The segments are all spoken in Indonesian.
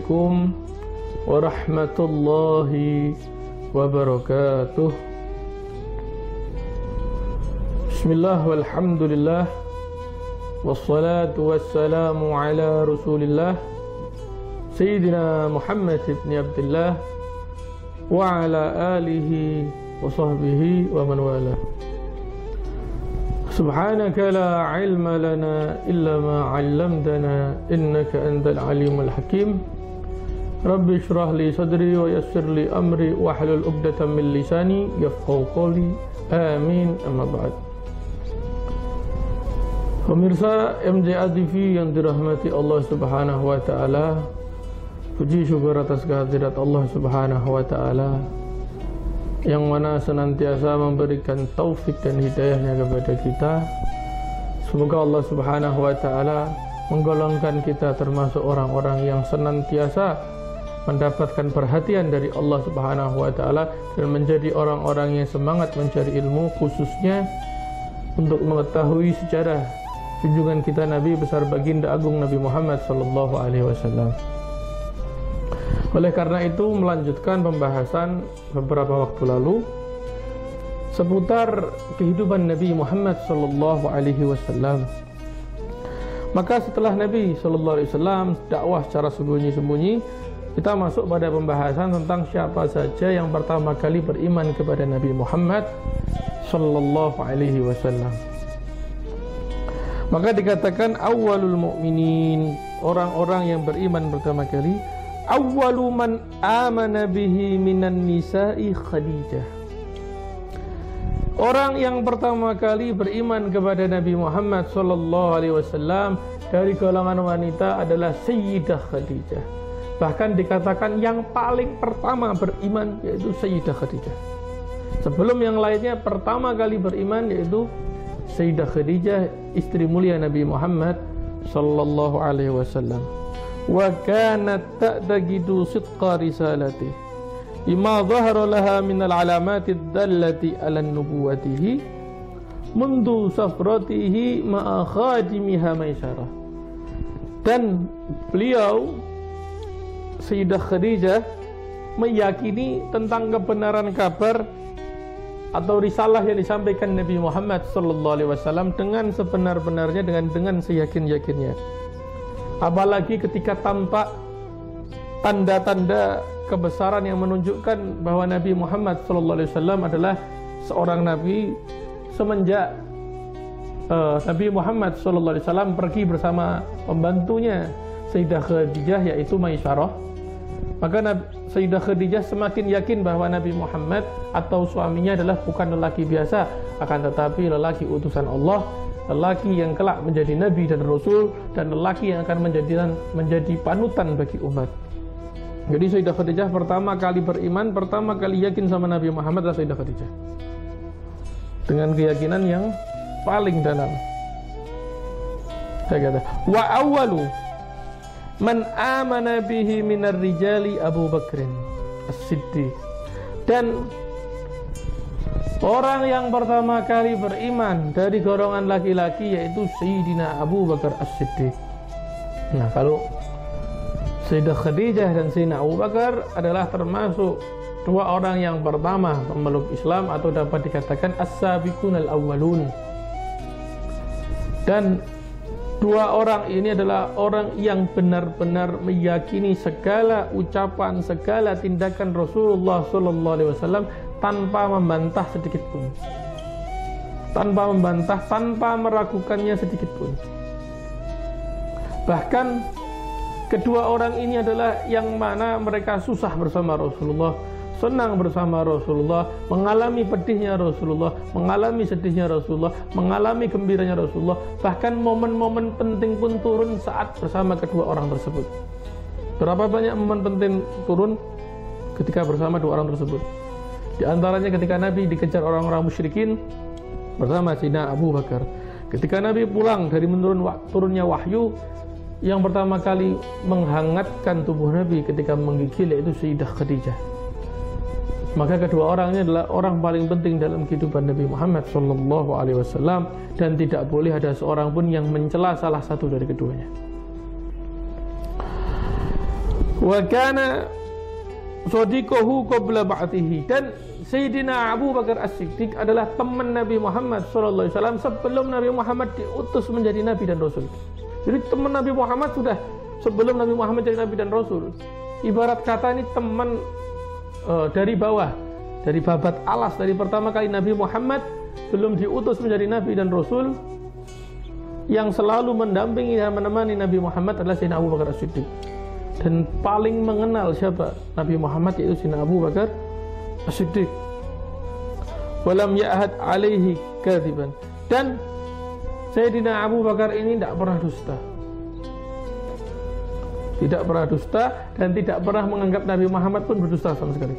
Assalamualaikum warahmatullahi wabarakatuh. Bismillah walhamdulillah wassalatu wassalamu ala rasulillah Sayyidina Muhammad ibn Abdullah wa ala alihi wa sahbihi wa man wala. Subhanaka la ilma lana illa ma 'allamtana innaka antal alimul hakim. Rabbi shrah li sadri wa yassir li amri wa hlul 'uqdatam min lisani yafqahu qawli. Amin. Amma ba'd. Pemirsa MJA TV yang dirahmati Allah Subhanahu wa taala, puji syukur atas kehadirat Allah Subhanahu wa taala yang mana senantiasa memberikan taufik dan hidayahnya kepada kita. Semoga Allah Subhanahu wa ta'ala menggolongkan kita termasuk orang-orang yang senantiasa mendapatkan perhatian dari Allah Subhanahu wa ta'ala dan menjadi orang-orang yang semangat mencari ilmu, khususnya untuk mengetahui sejarah junjungan kita Nabi besar baginda agung Nabi Muhammad sallallahu alaihi wasallam. Oleh karena itu, melanjutkan pembahasan beberapa waktu lalu seputar kehidupan Nabi Muhammad sallallahu alaihi wasallam. Maka setelah Nabi sallallahu alaihi wasallam dakwah secara sembunyi-sembunyi, kita masuk pada pembahasan tentang siapa saja yang pertama kali beriman kepada Nabi Muhammad sallallahu alaihi wasallam. Maka dikatakan awwalul mu'minin, orang-orang yang beriman pertama kali. Awwalu man amana bihi minan nisa'i Khadijah. Orang yang pertama kali beriman kepada Nabi Muhammad sallallahu alaihi wasallam dari kalangan wanita adalah Sayyidah Khadijah. Bahkan dikatakan yang paling pertama beriman yaitu Sayyidah Khadijah. Sebelum yang lainnya pertama kali beriman yaitu Sayyidah Khadijah, istri mulia Nabi Muhammad sallallahu alaihi wasallam. Wa kanat ta'taqidu sidqa risalatihi lima dhahara laha min al-alamati ad-dallati ala nubuwwatihi mundu safratihi ma'a khadimiha Maisarah. Dan beliau Sayyidah Khadijah meyakini tentang kebenaran kabar atau risalah yang disampaikan Nabi Muhammad sallallahu alaihi wasallam dengan sebenar-benarnya, dengan seyakin-yakinnya. Apalagi ketika tampak tanda-tanda kebesaran yang menunjukkan bahwa Nabi Muhammad SAW adalah seorang nabi semenjak Nabi Muhammad SAW pergi bersama pembantunya Sayyidah Khadijah yaitu Maisarah. Maka Sayyidah Khadijah semakin yakin bahwa Nabi Muhammad atau suaminya adalah bukan lelaki biasa, akan tetapi lelaki utusan Allah, lelaki yang kelak menjadi nabi dan rasul, dan lelaki yang akan menjadi panutan bagi umat. Jadi Sayyidah Khadijah pertama kali beriman, pertama kali yakin sama Nabi Muhammad adalah Sayyidah Khadijah, dengan keyakinan yang paling dalam. Saya kata, wa awwalu man amana bihi minar rijali Abu Bakrin As-Siddiq. Dan orang yang pertama kali beriman dari golongan laki-laki yaitu Sayyidina Abu Bakar As-Siddiq. Nah, kalau Sayyidah Khadijah dan Sayyidina Abu Bakar adalah termasuk dua orang yang pertama memeluk Islam, atau dapat dikatakan as-sabiqunal awwalun. Dan dua orang ini adalah orang yang benar-benar meyakini segala ucapan, segala tindakan Rasulullah SAW tanpa membantah sedikit pun, tanpa membantah, tanpa meragukannya sedikit pun. Bahkan kedua orang ini adalah yang mana mereka susah bersama Rasulullah, senang bersama Rasulullah, mengalami pedihnya Rasulullah, mengalami sedihnya Rasulullah, mengalami gembiranya Rasulullah. Bahkan momen-momen penting pun turun saat bersama kedua orang tersebut. Berapa banyak momen penting turun ketika bersama dua orang tersebut? Di antaranya ketika Nabi dikejar orang-orang musyrikin bersama Sayyidina Abu Bakar. Ketika Nabi pulang dari turunnya wahyu, yang pertama kali menghangatkan tubuh Nabi ketika menggigil yaitu Sayyidah Khadijah. Maka kedua orang ini adalah orang paling penting dalam kehidupan Nabi Muhammad SAW, dan tidak boleh ada seorang pun yang mencela salah satu dari keduanya. Wa kana sadiquhu qabla ba'thihi, dan Sayyidina Abu Bakar As-Siddiq adalah teman Nabi Muhammad sallallahu alaihi wasallam sebelum Nabi Muhammad diutus menjadi nabi dan rasul. Jadi teman Nabi Muhammad sudah sebelum Nabi Muhammad jadi nabi dan rasul. Ibarat kata ini teman dari bawah, dari babat alas, dari pertama kali Nabi Muhammad belum diutus menjadi nabi dan rasul, yang selalu mendampingi dan menemani Nabi Muhammad adalah Sayyidina Abu Bakar As-Siddiq. Dan paling mengenal siapa Nabi Muhammad yaitu Sayyidina Abu Bakar As-Siddiq. Walam ya'had alaihi kadziban, dan Sayyidina Abu Bakar ini tidak pernah dusta. Tidak pernah dusta dan tidak pernah menganggap Nabi Muhammad pun berdusta sama sekali.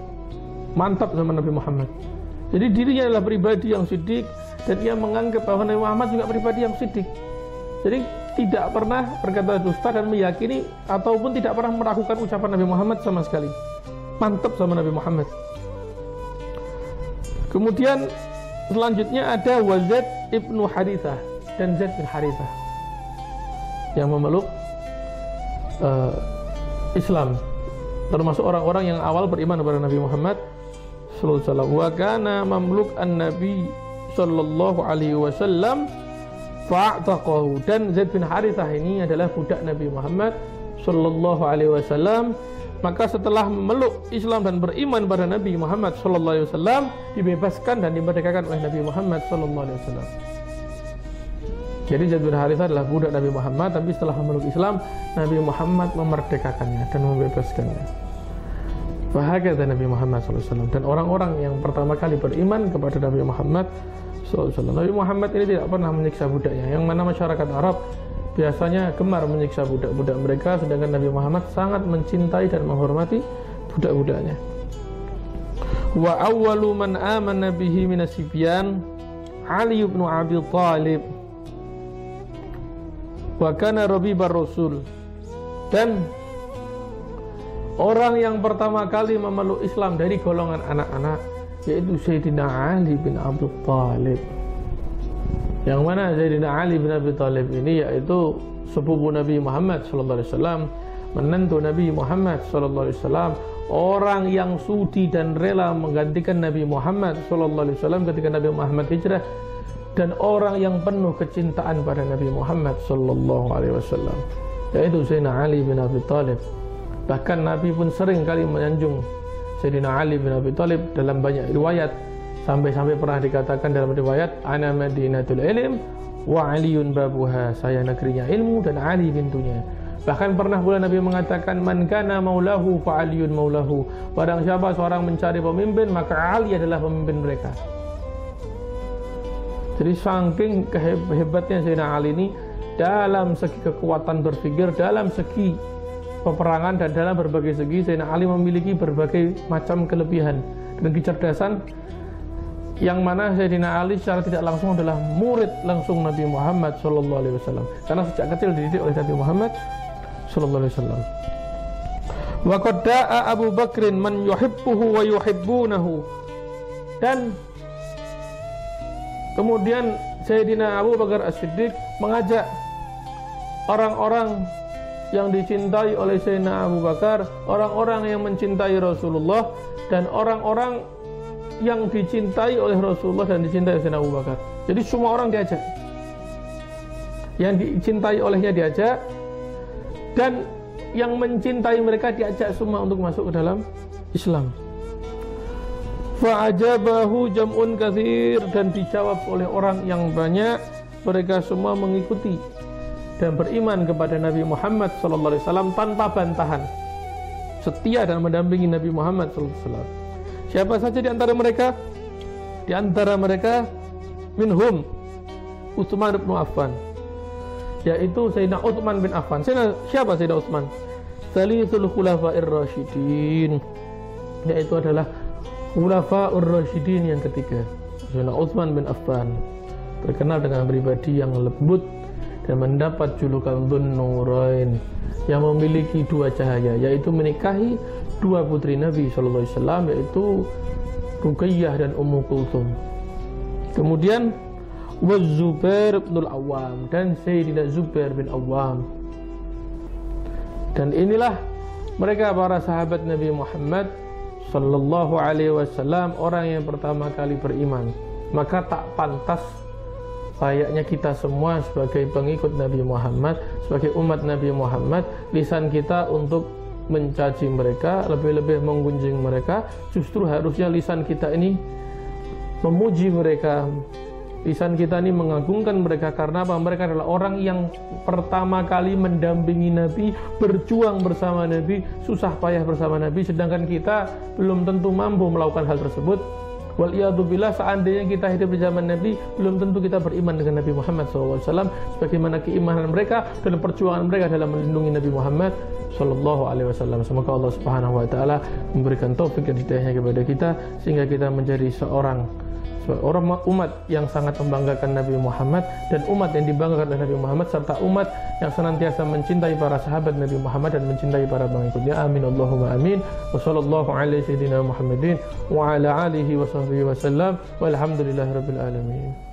Mantap sama Nabi Muhammad. Jadi dirinya adalah pribadi yang siddiq, dan ia menganggap bahwa Nabi Muhammad juga pribadi yang siddiq. Jadi tidak pernah berkata dusta dan meyakini ataupun tidak pernah meragukan ucapan Nabi Muhammad sama sekali. Mantap sama Nabi Muhammad. Kemudian selanjutnya ada Zaid ibnu Harithah, dan Zaid bin Harithah yang memeluk Islam, termasuk orang-orang yang awal beriman kepada Nabi Muhammad sallallahu alaihi wasallam. Wa kana mamluk an-nabi sallallahu alaihi wasallam fa'taqahu, dan Zaid bin Harithah ini adalah budak Nabi Muhammad sallallahu alaihi wasallam. Maka setelah memeluk Islam dan beriman pada Nabi Muhammad sallallahu alaihi wasallam, dibebaskan dan dimerdekakan oleh Nabi Muhammad sallallahu alaihi wasallam. Jadi Zaid bin Harithah adalah budak Nabi Muhammad, tapi setelah memeluk Islam, Nabi Muhammad memerdekakannya dan membebaskannya. Bahagata Nabi Muhammad SAW, dan orang-orang yang pertama kali beriman kepada Nabi Muhammad SAW. Nabi Muhammad ini tidak pernah menyiksa budaknya, yang mana masyarakat Arab biasanya gemar menyiksa budak-budak mereka, sedangkan Nabi Muhammad sangat mencintai dan menghormati budak-budaknya. Wa awwalu man amana bihi minas sibyan Ali bin Abi Thalib wa kana rabibar rasul, dan orang yang pertama kali memeluk Islam dari golongan anak-anak yaitu Sayyidina Ali bin Abi Thalib. Yang mana Sayyidina Ali bin Abi Thalib ini yaitu sepupu Nabi Muhammad sallallahu alaihi wasallam, menantu Nabi Muhammad sallallahu alaihi wasallam, orang yang sudi dan rela menggantikan Nabi Muhammad sallallahu alaihi wasallam ketika Nabi Muhammad hijrah, dan orang yang penuh kecintaan pada Nabi Muhammad sallallahu alaihi wasallam yaitu Sayyidina Ali bin Abi Thalib. Bahkan Nabi pun sering kali menyanjung Sayyidina Ali bin Abi Thalib dalam banyak riwayat, sampai-sampai pernah dikatakan dalam riwayat, ana madinatul ilm wa aliyun babuha, saya negerinya ilmu dan Ali pintunya. Bahkan pernah pula Nabi mengatakan, man kana maulahu fa aliyun maulahu, barang siapa seorang mencari pemimpin maka Ali adalah pemimpin mereka. Jadi saking hebatnya Sayyidina Ali ini dalam segi kekuatan berpikir, dalam segi peperangan, dan dalam berbagai segi Sayyidina Ali memiliki berbagai macam kelebihan dan kecerdasan, yang mana Sayyidina Ali secara tidak langsung adalah murid langsung Nabi Muhammad sallallahu alaihi wasallam, karena sejak kecil dididik oleh Nabi Muhammad sallallahu alaihi wasallam. Wa qad da'a Abu Bakrin man yuhibbuhu wa yuhibbunahu, dan kemudian Sayyidina Abu Bakar As-Siddiq mengajak orang-orang yang dicintai oleh Sayyidina Abu Bakar, orang-orang yang mencintai Rasulullah, dan orang-orang yang dicintai oleh Rasulullah dan dicintai oleh Sayyidina Abu Bakar. Jadi semua orang diajak, yang dicintai olehnya diajak, dan yang mencintai mereka diajak semua untuk masuk ke dalam Islam. Fa'ajabahu jam'un katsir, dan dijawab oleh orang yang banyak, mereka semua mengikuti dan beriman kepada Nabi Muhammad sallallahu alaihi wasallam tanpa bantahan, setia dan mendampingi Nabi Muhammad sallallahu alaihi wasallam. Siapa saja di antara mereka? Di antara mereka minhum Utsman bin Affan, yaitu Sayyidina Utsman bin Affan. Siapa Sayyidina Utsman? Salisul Khulafa'ir Rasyidin, yaitu adalah Khulafa'ur Rasyidin yang ketiga. Sayyidina Utsman bin Affan terkenal dengan pribadi yang lembut dan mendapat julukan Dzun Nurain, yang memiliki dua cahaya, yaitu menikahi dua putri Nabi sallallahu alaihi wasallam, yaitu Ruqayyah dan Ummu Kulthum. Kemudian Zubair bin Al-Awwam, dan Sayyidina Zubair bin Awwam. Dan inilah Mereka para sahabat Nabi Muhammad sallallahu alaihi wasallam orang yang pertama kali beriman. Maka tak pantas layaknya kita semua sebagai pengikut Nabi Muhammad, sebagai umat Nabi Muhammad, lisan kita untuk mencaci mereka, lebih-lebih menggunjing mereka. Justru harusnya lisan kita ini memuji mereka, lisan kita ini mengagungkan mereka. Karena apa? Mereka adalah orang yang pertama kali mendampingi Nabi, berjuang bersama Nabi, susah payah bersama Nabi, sedangkan kita belum tentu mampu melakukan hal tersebut. Waliyadzubillah, seandainya kita hidup di zaman Nabi, belum tentu kita beriman dengan Nabi Muhammad SAW, sebagaimana keimanan mereka dan perjuangan mereka dalam melindungi Nabi Muhammad SAW. Semoga Allah Subhanahu Wa Taala memberikan taufik dan hidayahnya kepada kita, sehingga kita menjadi seorang umat yang sangat membanggakan Nabi Muhammad, dan umat yang dibanggakan oleh Nabi Muhammad, serta umat yang senantiasa mencintai para sahabat Nabi Muhammad dan mencintai para pengikutnya. Amin Allahumma amin. Wa sallallahu alaihi sayyidina Muhammadin wa ala alihi wa sahbihi wa sallam. Walhamdulillahirabbil alamin.